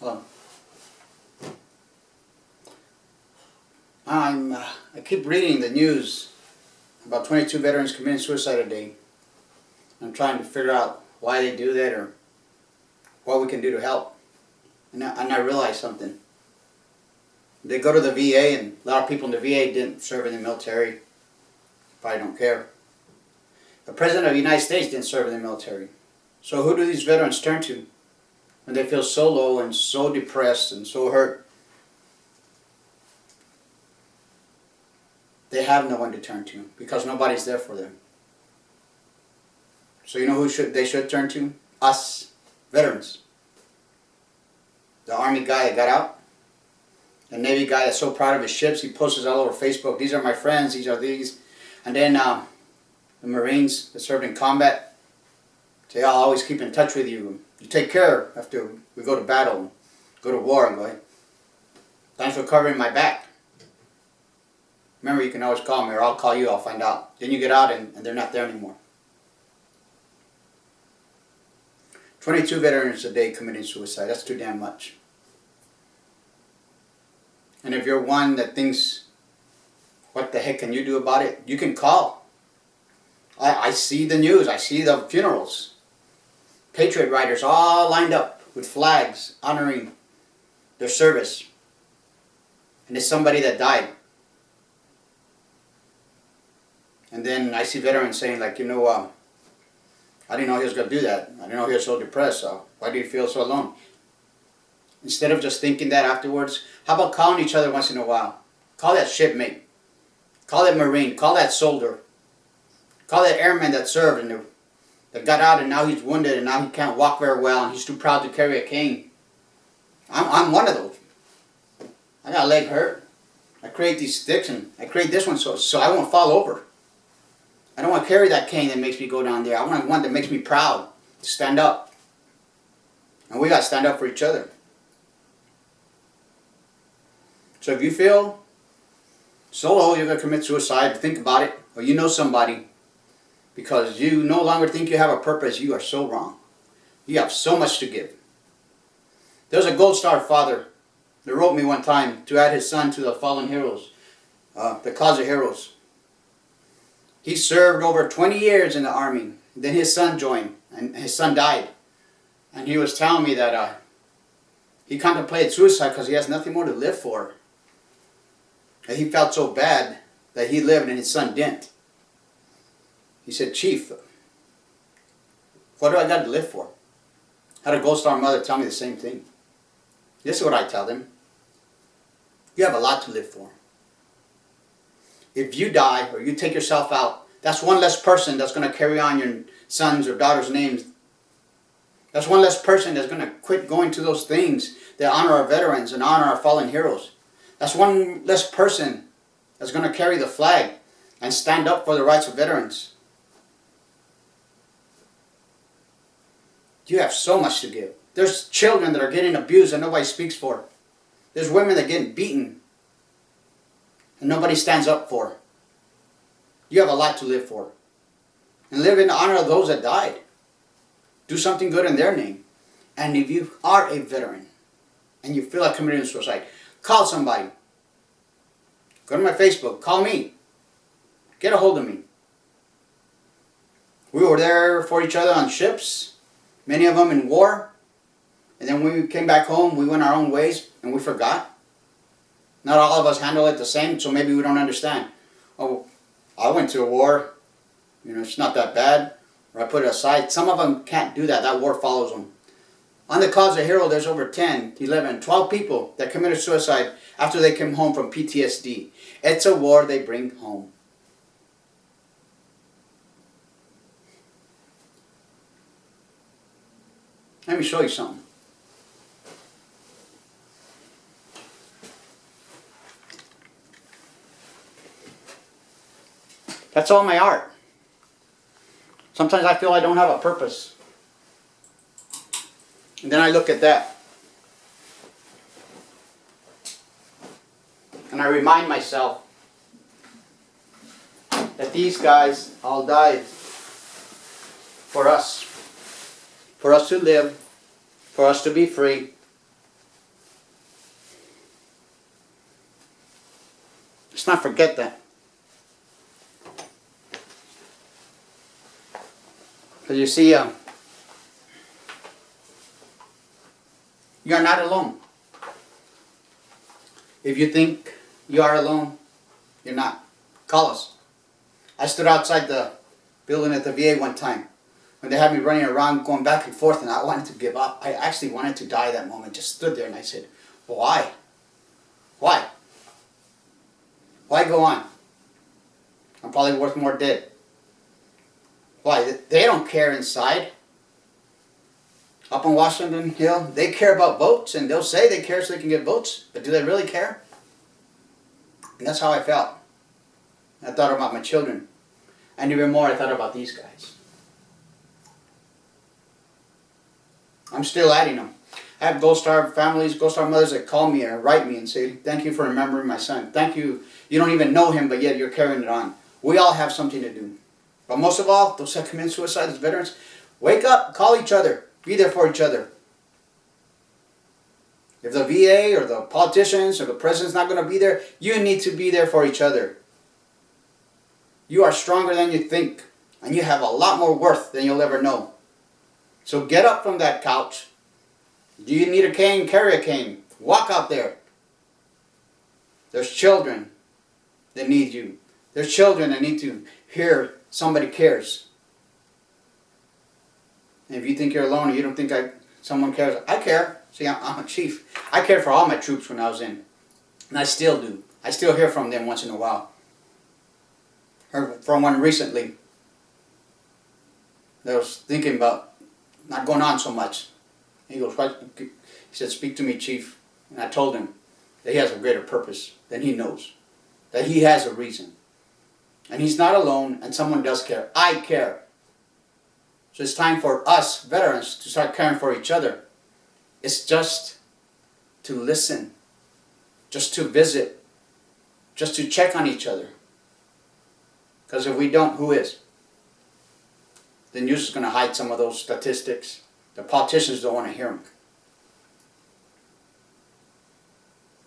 Well, I keep reading the news about 22 veterans committing suicide a day. I'm trying to figure out why they do that or what we can do to help. And I realized something. They go to the VA, and a lot of people in the VA didn't serve in the military. Probably don't care. The President of the United States didn't serve in the military. So who do these veterans turn to when they feel so low and so depressed and so hurt? They have no one to turn to because nobody's there for them. So you know who they should turn to? Us, veterans. The Army guy that got out. The Navy guy that's so proud of his ships, he posts all over Facebook. These are my friends, these are these. And then the Marines that served in combat, say, I'll always keep in touch with you. You take care after we go to battle, go to war, and go, hey, thanks for covering my back. Remember, you can always call me, or I'll call you, I'll find out. Then you get out and they're not there anymore. 22 veterans a day committing suicide. That's too damn much. And if you're one that thinks, what the heck can you do about it? You can call. I see the news. I see the funerals. Patriot riders all lined up with flags honoring their service. And it's somebody that died. And then I see veterans saying, like, I didn't know he was going to do that. I didn't know he was so depressed. So why do you feel so alone? Instead of just thinking that afterwards, how about calling each other once in a while? Call that shipmate. Call that Marine. Call that soldier. Call that airman that served and that got out and now he's wounded and now he can't walk very well and he's too proud to carry a cane. I'm one of those. I got a leg hurt. I create these sticks and I create this one so I won't fall over. I don't want to carry that cane that makes me go down there. I want one that makes me proud to stand up. And we got to stand up for each other. So if you feel so low you're going to commit suicide, think about it, or you know somebody, because you no longer think you have a purpose, you are so wrong. You have so much to give. There's a Gold Star father that wrote me one time to add his son to the fallen heroes, the cause of heroes. He served over 20 years in the Army. Then his son joined, and his son died. And he was telling me that he contemplated suicide because he has nothing more to live for. And he felt so bad that he lived and his son didn't. He said, Chief, what do I got to live for? I had a Gold Star mother tell me the same thing. This is what I tell them. You have a lot to live for. If you die or you take yourself out, that's one less person that's going to carry on your son's or daughter's names. That's one less person that's going to quit going to those things that honor our veterans and honor our fallen heroes. That's one less person that's going to carry the flag and stand up for the rights of veterans. You have so much to give. There's children that are getting abused and nobody speaks for. There's women that are getting beaten and nobody stands up for. You have a lot to live for. And live in honor of those that died. Do something good in their name. And if you are a veteran and you feel like committing suicide, call somebody. Go to my Facebook. Call me. Get a hold of me. We were there for each other on ships. Many of them in war. And then when we came back home, we went our own ways and we forgot. Not all of us handle it the same, so maybe we don't understand. Oh, I went to a war. It's not that bad. Or I put it aside. Some of them can't do that. That war follows them. On the cause of hero, there's over 10, 11, 12 people that committed suicide after they came home from PTSD. It's a war they bring home. Let me show you something. That's all my art. Sometimes I feel I don't have a purpose. And then I look at that. And I remind myself that these guys all died for us. For us to live. For us to be free. Let's not forget that. Because you see, you're not alone. If you think you are alone, you're not. Call us. I stood outside the building at the VA one time when they had me running around going back and forth, and I wanted to give up. I actually wanted to die that moment. Just stood there and I said, why? Why? Why go on? I'm probably worth more dead. Why? They don't care inside. Up in Washington Hill, they care about votes, and they'll say they care so they can get votes, but do they really care? And that's how I felt. I thought about my children. And even more, I thought about these guys. I'm still adding them. I have Gold Star families, Gold Star mothers that call me or write me and say, thank you for remembering my son. Thank you. You don't even know him, but yet you're carrying it on. We all have something to do. But most of all, those that commit suicide, those veterans, wake up, call each other. Be there for each other. If the VA or the politicians or the president's not going to be there, you need to be there for each other. You are stronger than you think, and you have a lot more worth than you'll ever know. So get up from that couch. Do you need a cane? Carry a cane. Walk out there. There's children that need you. There's children that need to hear somebody cares. And if you think you're alone or you don't think someone cares, I care. See, I'm a chief. I cared for all my troops when I was in. And I still do. I still hear from them once in a while. Heard from one recently that was thinking about not going on so much. He goes, what? He said, speak to me, Chief. And I told him that he has a greater purpose than he knows. That he has a reason. And he's not alone, and someone does care. I care. So it's time for us, veterans, to start caring for each other. It's just to listen, just to visit, just to check on each other. Because if we don't, who is? The news is going to hide some of those statistics. The politicians don't want to hear them.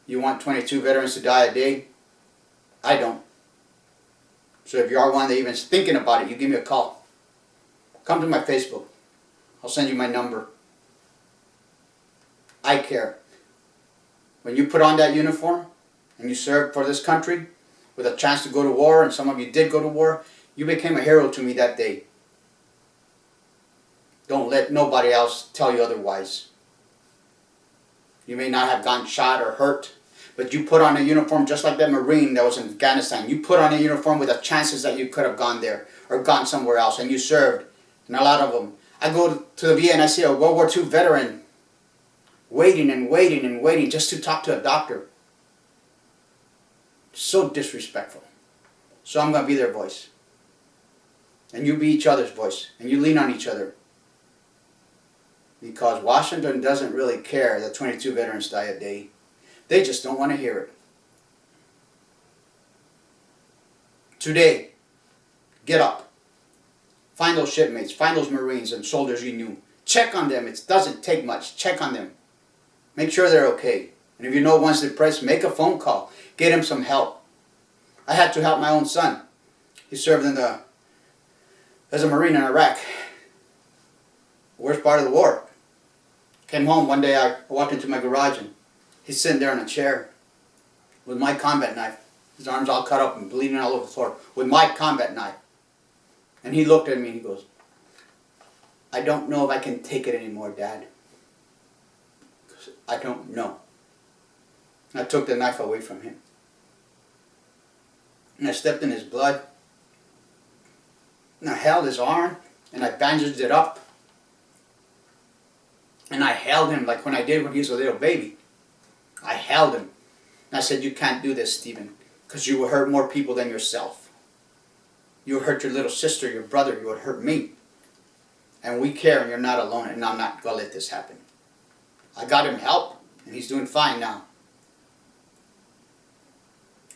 You want 22 veterans to die a day? I don't. So if you are one that even is thinking about it, you give me a call. Come to my Facebook. I'll send you my number. I care. When you put on that uniform and you served for this country with a chance to go to war, and some of you did go to war, you became a hero to me that day. Don't let nobody else tell you otherwise. You may not have gotten shot or hurt, but you put on a uniform just like that Marine that was in Afghanistan. You put on a uniform with the chances that you could have gone there or gone somewhere else, and you served. And a lot of them. I go to the VA and I see a World War II veteran waiting and waiting and waiting just to talk to a doctor. So disrespectful. So I'm going to be their voice. And you be each other's voice. And you lean on each other. Because Washington doesn't really care that 22 veterans die a day. They just don't want to hear it. Today, get up. Find those shipmates, find those Marines and soldiers you knew. Check on them. It doesn't take much. Check on them. Make sure they're okay. And if you know one's depressed, make a phone call. Get him some help. I had to help my own son. He served as a Marine in Iraq. Worst part of the war. Came home one day, I walked into my garage and he's sitting there in a chair with my combat knife. His arms all cut up and bleeding all over the floor with my combat knife. And he looked at me and he goes, I don't know if I can take it anymore, Dad. I don't know. I took the knife away from him. And I stepped in his blood. And I held his arm and I bandaged it up. And I held him like when I did when he was a little baby. I held him. And I said, you can't do this, Stephen, because you will hurt more people than yourself. You would hurt your little sister, your brother, you would hurt me. And we care and you're not alone, and I'm not going to let this happen. I got him help and he's doing fine now.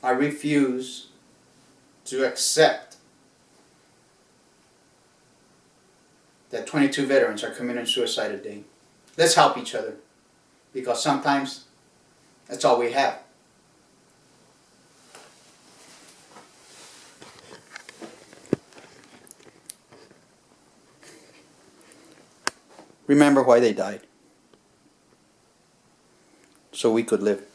I refuse to accept that 22 veterans are committing suicide a day. Let's help each other, because sometimes that's all we have. Remember why they died. So we could live.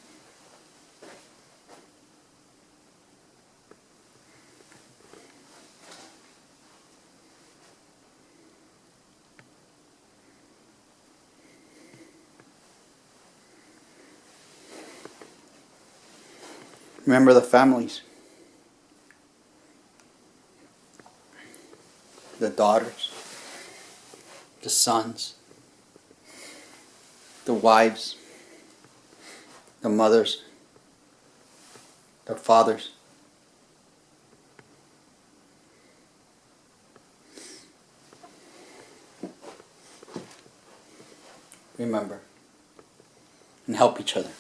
Remember the families. The daughters. The sons. The wives. The mothers. The fathers. Remember. And help each other.